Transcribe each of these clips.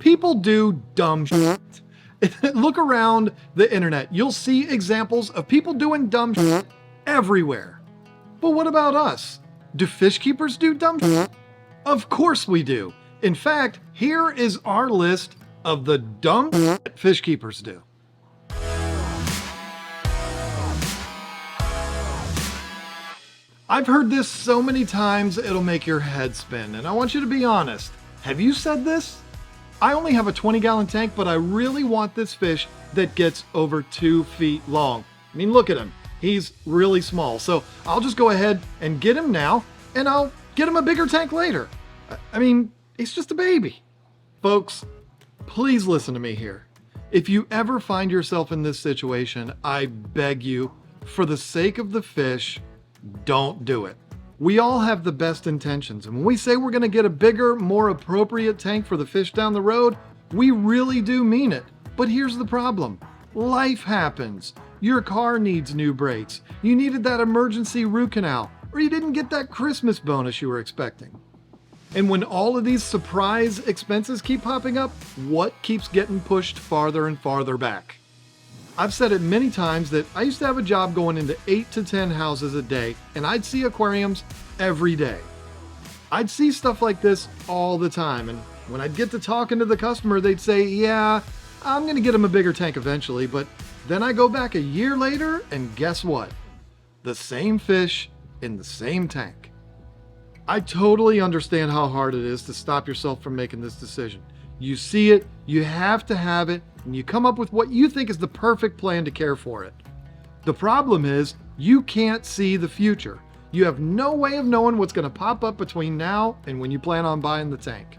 People do dumb shit. Look around the internet. You'll see examples of people doing dumb shit everywhere. But what about us? Do fish keepers do dumb shit? Of course we do. In fact, here is our list of the dumb shit fish keepers do. I've heard this so many times it'll make your head spin, and I want you to be honest. Have you said this? I only have a 20-gallon tank, but I really want this fish that gets over 2 feet long. I mean, look at him. He's really small. So I'll just go ahead and get him now, and I'll get him a bigger tank later. I mean, he's just a baby. Folks, please listen to me here. If you ever find yourself in this situation, I beg you, for the sake of the fish, don't do it. We all have the best intentions, and when we say we're going to get a bigger, more appropriate tank for the fish down the road, we really do mean it. But here's the problem. Life happens. Your car needs new brakes. You needed that emergency root canal, or you didn't get that Christmas bonus you were expecting. And when all of these surprise expenses keep popping up, what keeps getting pushed farther and farther back? I've said it many times that I used to have a job going into 8 to 10 houses a day, and I'd see aquariums every day. I'd see stuff like this all the time, and when I'd get to talking to the customer, they'd say, yeah, I'm going to get him a bigger tank eventually, but then I go back a year later, and guess what? The same fish in the same tank. I totally understand how hard it is to stop yourself from making this decision. You see it, you have to have it, and you come up with what you think is the perfect plan to care for it. The problem is, you can't see the future. You have no way of knowing what's going to pop up between now and when you plan on buying the tank.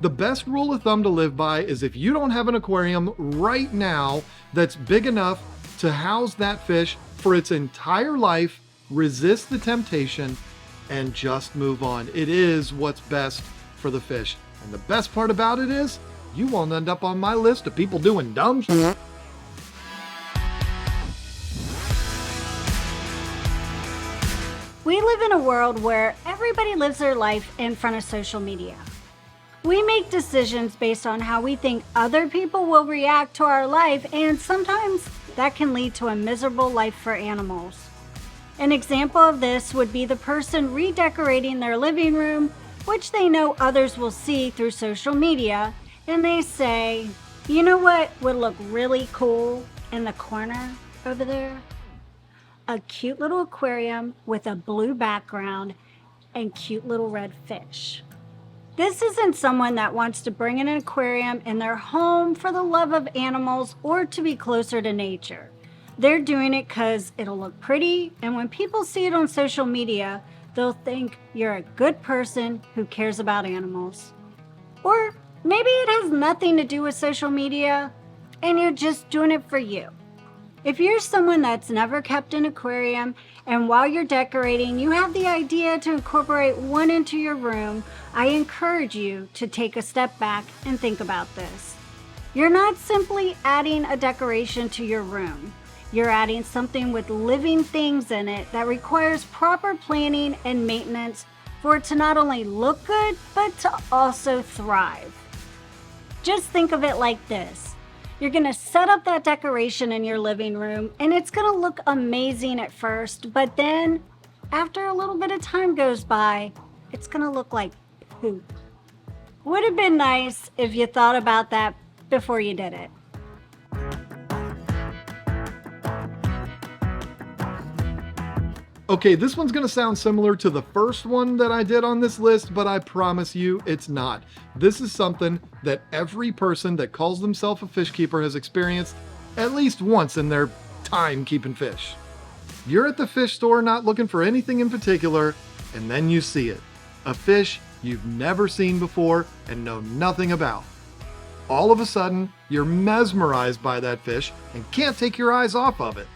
The best rule of thumb to live by is if you don't have an aquarium right now that's big enough to house that fish for its entire life, resist the temptation and just move on. It is what's best for the fish. And the best part about it is, you won't end up on my list of people doing dumb shit. We live in a world where everybody lives their life in front of social media. We make decisions based on how we think other people will react to our life, and sometimes that can lead to a miserable life for animals. An example of this would be the person redecorating their living room, which they know others will see through social media, and they say, you know what would look really cool in the corner over there? A cute little aquarium with a blue background and cute little red fish. This isn't someone that wants to bring in an aquarium in their home for the love of animals or to be closer to nature. They're doing it because it'll look pretty, and when people see it on social media, they'll think you're a good person who cares about animals. Or maybe it has nothing to do with social media, and you're just doing it for you. If you're someone that's never kept an aquarium, and while you're decorating, you have the idea to incorporate one into your room, I encourage you to take a step back and think about this. You're not simply adding a decoration to your room. You're adding something with living things in it that requires proper planning and maintenance for it to not only look good, but to also thrive. Just think of it like this. You're gonna set up that decoration in your living room, and it's gonna look amazing at first, but then after a little bit of time goes by, it's gonna look like poop. Would have been nice if you thought about that before you did it. Okay, this one's gonna sound similar to the first one that I did on this list, but I promise you it's not. This is something that every person that calls themselves a fish keeper has experienced at least once in their time keeping fish. You're at the fish store not looking for anything in particular, and then you see it. A fish you've never seen before and know nothing about. All of a sudden, you're mesmerized by that fish and can't take your eyes off of it.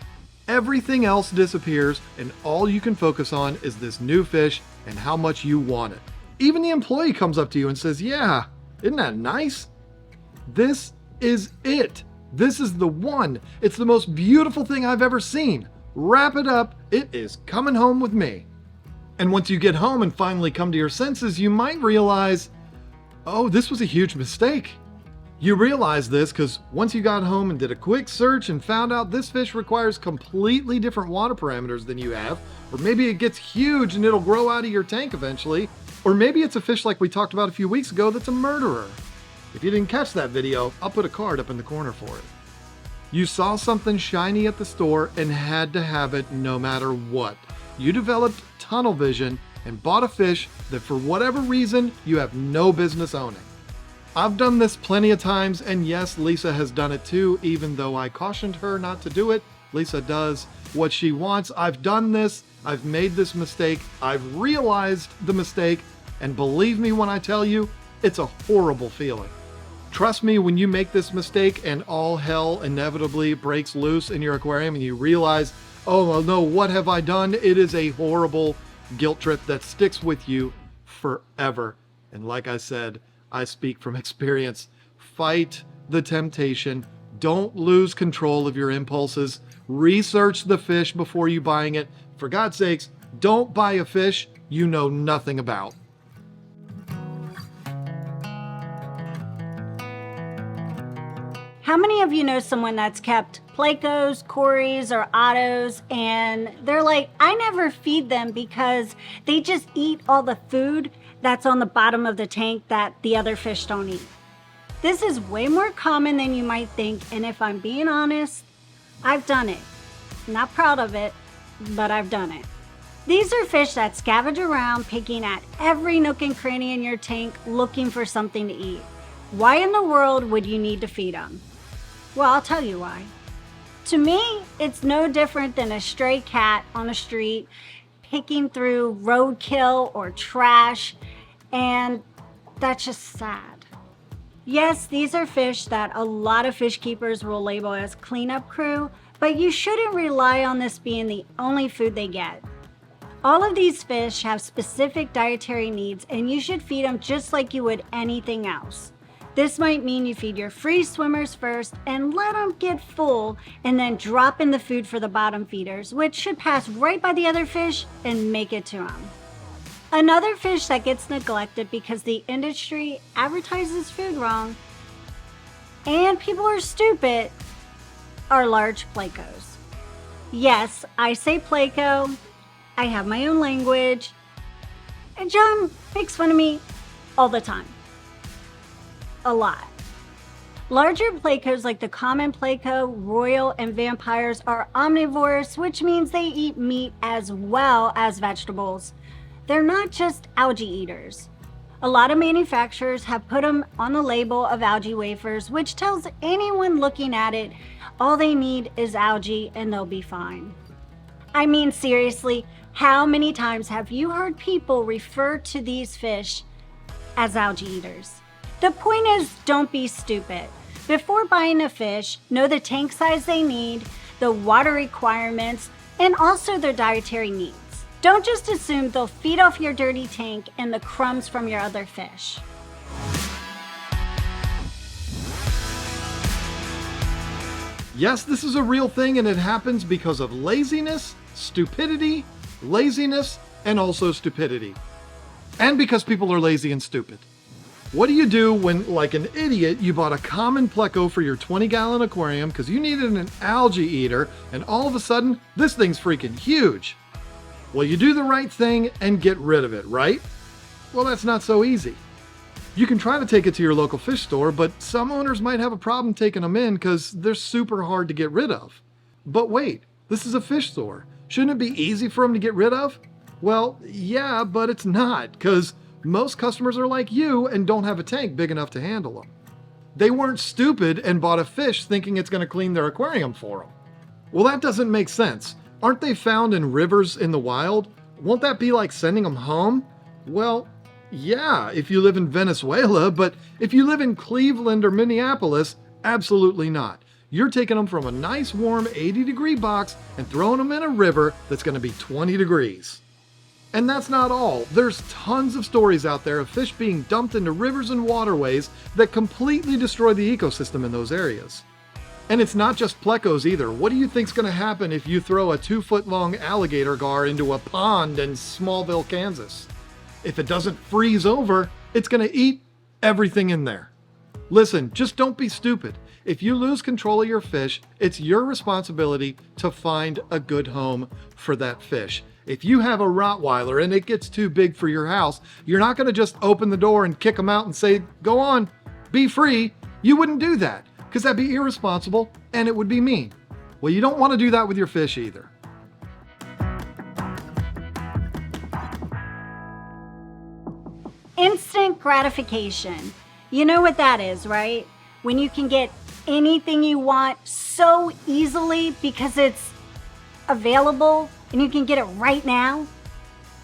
Everything else disappears, and all you can focus on is this new fish and how much you want it. Even the employee comes up to you and says, yeah, isn't that nice? This is it. This is the one. It's the most beautiful thing I've ever seen. Wrap it up. It is coming home with me. And once you get home and finally come to your senses, you might realize, oh, this was a huge mistake. You realize this because once you got home and did a quick search and found out this fish requires completely different water parameters than you have, or maybe it gets huge and it'll grow out of your tank eventually, or maybe it's a fish like we talked about a few weeks ago that's a murderer. If you didn't catch that video, I'll put a card up in the corner for it. You saw something shiny at the store and had to have it no matter what. You developed tunnel vision and bought a fish that for whatever reason you have no business owning. I've done this plenty of times, and yes, Lisa has done it too, even though I cautioned her not to do it. Lisa does what she wants. I've done this. I've made this mistake. I've realized the mistake, and believe me when I tell you, it's a horrible feeling. Trust me, when you make this mistake and all hell inevitably breaks loose in your aquarium and you realize, oh no, what have I done? It is a horrible guilt trip that sticks with you forever. And like I said, I speak from experience. Fight the temptation. Don't lose control of your impulses. Research the fish before you buying it. For God's sakes, don't buy a fish you know nothing about. How many of you know someone that's kept Plecos, Corys, or Ottos, and they're like, I never feed them because they just eat all the food that's on the bottom of the tank that the other fish don't eat? This is way more common than you might think, and if I'm being honest, I've done it. Not proud of it, but I've done it. These are fish that scavenge around, picking at every nook and cranny in your tank, looking for something to eat. Why in the world would you need to feed them? Well, I'll tell you why. To me, it's no different than a stray cat on the street picking through roadkill or trash, and that's just sad. Yes, these are fish that a lot of fish keepers will label as cleanup crew, but you shouldn't rely on this being the only food they get. All of these fish have specific dietary needs, and you should feed them just like you would anything else. This might mean you feed your free swimmers first and let them get full, and then drop in the food for the bottom feeders, which should pass right by the other fish and make it to them. Another fish that gets neglected because the industry advertises food wrong and people are stupid are large Plecos. Yes, I say Pleco. I have my own language. And John makes fun of me all the time. A lot. Larger Plecos like the common Pleco, royal, and vampires are omnivores, which means they eat meat as well as vegetables. They're not just algae eaters. A lot of manufacturers have put them on the label of algae wafers, which tells anyone looking at it all they need is algae and they'll be fine. I mean, seriously, how many times have you heard people refer to these fish as algae eaters? The point is, don't be stupid. Before buying a fish, know the tank size they need, the water requirements, and also their dietary needs. Don't just assume they'll feed off your dirty tank and the crumbs from your other fish. Yes, this is a real thing, and it happens because of laziness, stupidity, and also stupidity. And because people are lazy and stupid. What do you do when, like an idiot, you bought a common Pleco for your 20-gallon aquarium because you needed an algae eater, and all of a sudden, this thing's freaking huge? Well, you do the right thing and get rid of it, right? Well, that's not so easy. You can try to take it to your local fish store, but some owners might have a problem taking them in because they're super hard to get rid of. But wait, this is a fish store. Shouldn't it be easy for them to get rid of? Well, yeah, but it's not, because most customers are like you and don't have a tank big enough to handle them. They weren't stupid and bought a fish thinking it's going to clean their aquarium for them. Well, that doesn't make sense. Aren't they found in rivers in the wild? Won't that be like sending them home? Well, yeah, if you live in Venezuela, but if you live in Cleveland or Minneapolis, absolutely not. You're taking them from a nice warm 80-degree box and throwing them in a river that's going to be 20 degrees. And that's not all. There's tons of stories out there of fish being dumped into rivers and waterways that completely destroy the ecosystem in those areas. And it's not just Plecos either. What do you think's going to happen if you throw a 2-foot-long alligator gar into a pond in Smallville, Kansas? If it doesn't freeze over, it's going to eat everything in there. Listen, just don't be stupid. If you lose control of your fish, it's your responsibility to find a good home for that fish. If you have a Rottweiler and it gets too big for your house, you're not going to just open the door and kick them out and say, go on, be free. You wouldn't do that because that'd be irresponsible and it would be mean. Well, you don't want to do that with your fish either. Instant gratification. You know what that is, right? When you can get anything you want so easily because it's available and you can get it right now.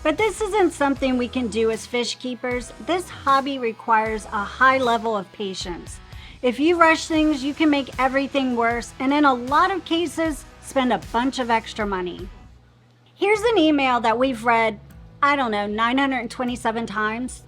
But this isn't something we can do as fish keepers. This hobby requires a high level of patience. If you rush things, you can make everything worse, and in a lot of cases, spend a bunch of extra money. Here's an email that we've read, 927 times.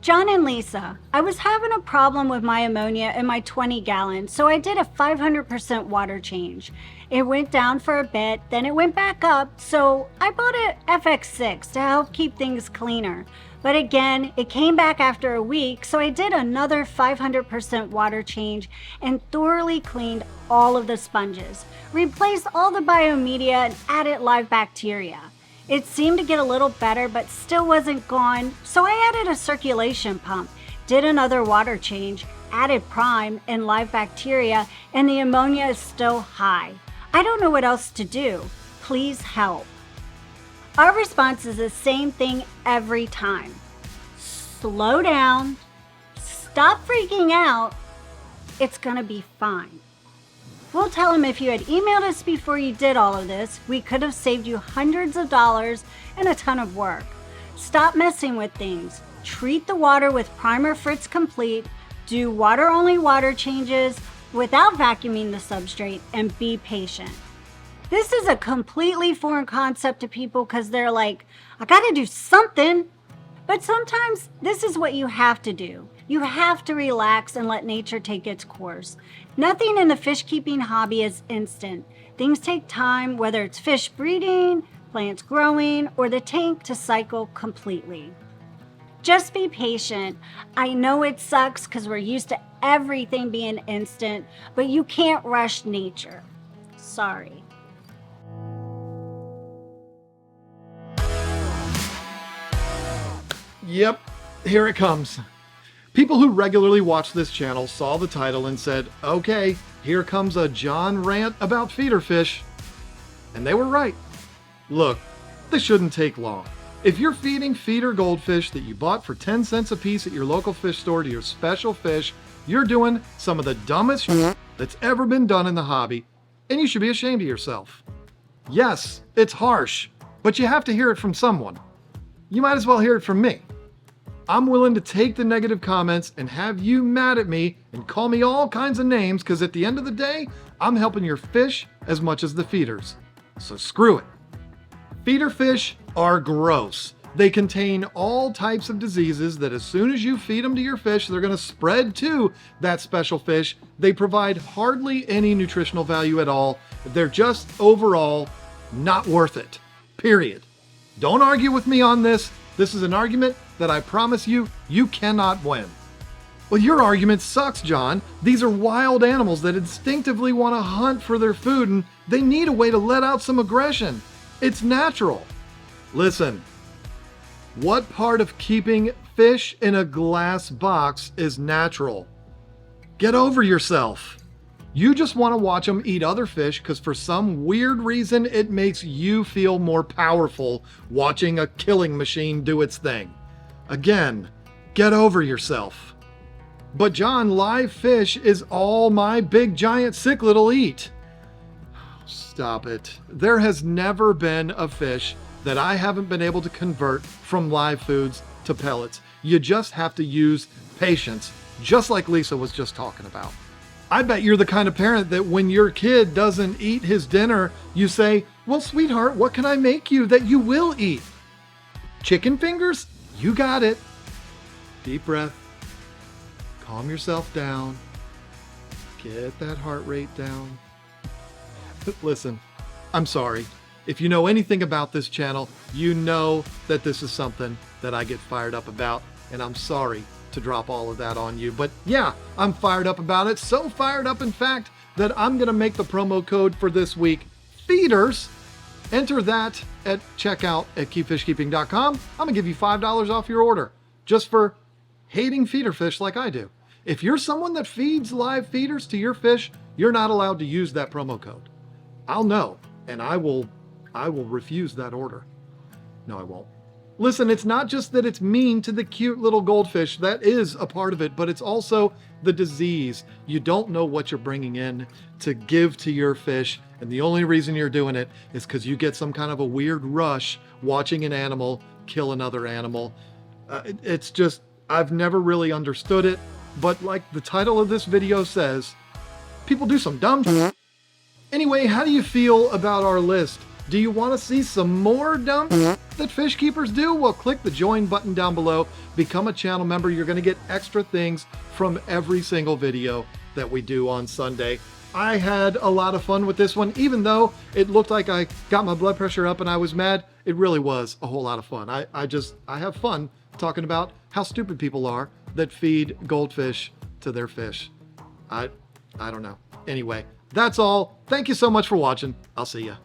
John and Lisa, I was having a problem with my ammonia in my 20 gallons, so I did a 500% water change. It went down for a bit, then it went back up, so I bought a FX6 to help keep things cleaner. But again, it came back after a week, so I did another 500% water change and thoroughly cleaned all of the sponges, replaced all the biomedia and added live bacteria. It seemed to get a little better, but still wasn't gone, so I added a circulation pump, did another water change, added prime and live bacteria, and the ammonia is still high. I don't know what else to do. Please help. Our response is the same thing every time. Slow down, stop freaking out, it's gonna be fine. We'll tell them if you had emailed us before you did all of this, we could have saved you hundreds of dollars and a ton of work. Stop messing with things. Treat the water with Primer Fritz Complete, do water-only water changes without vacuuming the substrate, and be patient. This is a completely foreign concept to people because they're like, I gotta do something. But sometimes this is what you have to do. You have to relax and let nature take its course. Nothing in the fish keeping hobby is instant. Things take time, whether it's fish breeding, plants growing, or the tank to cycle completely. Just be patient. I know it sucks because we're used to everything being instant, but you can't rush nature. Sorry. Yep, here it comes. People who regularly watch this channel saw the title and said, okay, here comes a John rant about feeder fish. And they were right. Look, this shouldn't take long. If you're feeding feeder goldfish that you bought for 10 cents a piece at your local fish store to your special fish, you're doing some of the dumbest shit that's ever been done in the hobby, and you should be ashamed of yourself. Yes, it's harsh, but you have to hear it from someone. You might as well hear it from me. I'm willing to take the negative comments and have you mad at me and call me all kinds of names because at the end of the day, I'm helping your fish as much as the feeders. So screw it. Feeder fish are gross. They contain all types of diseases that as soon as you feed them to your fish, they're going to spread to that special fish. They provide hardly any nutritional value at all. They're just overall not worth it. Period. Don't argue with me on this. This is an argument that I promise you, you cannot win. Well, your argument sucks, John. These are wild animals that instinctively want to hunt for their food and they need a way to let out some aggression. It's natural. Listen, what part of keeping fish in a glass box is natural? Get over yourself. You just want to watch them eat other fish because for some weird reason it makes you feel more powerful watching a killing machine do its thing. Again, get over yourself. But John, live fish is all my big giant cichlid'll eat. Stop it. There has never been a fish that I haven't been able to convert from live foods to pellets. You just have to use patience, just like Lisa was just talking about. I bet you're the kind of parent that when your kid doesn't eat his dinner, you say, well, sweetheart, what can I make you that you will eat? Chicken fingers? You got it. Deep breath. Calm yourself down. Get that heart rate down. Listen, I'm sorry. If you know anything about this channel, you know that this is something that I get fired up about, and I'm sorry to drop all of that on you. But yeah, I'm fired up about it. So fired up, in fact, that I'm going to make the promo code for this week, feeders. Enter that at checkout at keepfishkeeping.com. I'm going to give you $5 off your order just for hating feeder fish like I do. If you're someone that feeds live feeders to your fish, you're not allowed to use that promo code. I'll know, and I will refuse that order. No, I won't. Listen, it's not just that it's mean to the cute little goldfish. That is a part of it, but it's also the disease. You don't know what you're bringing in to give to your fish, and the only reason you're doing it is because you get some kind of a weird rush watching an animal kill another animal. It's just, I've never really understood it, but like the title of this video says, people do some dumb shit. Anyway, how do you feel about our list? Do you want to see some more dumb that fish keepers do? Well, click the join button down below, become a channel member. You're going to get extra things from every single video that we do on Sunday. I had a lot of fun with this one, even though it looked like I got my blood pressure up and I was mad. It really was a whole lot of fun. I have fun talking about how stupid people are that feed goldfish to their fish. I don't know. Anyway, that's all. Thank you so much for watching. I'll see ya.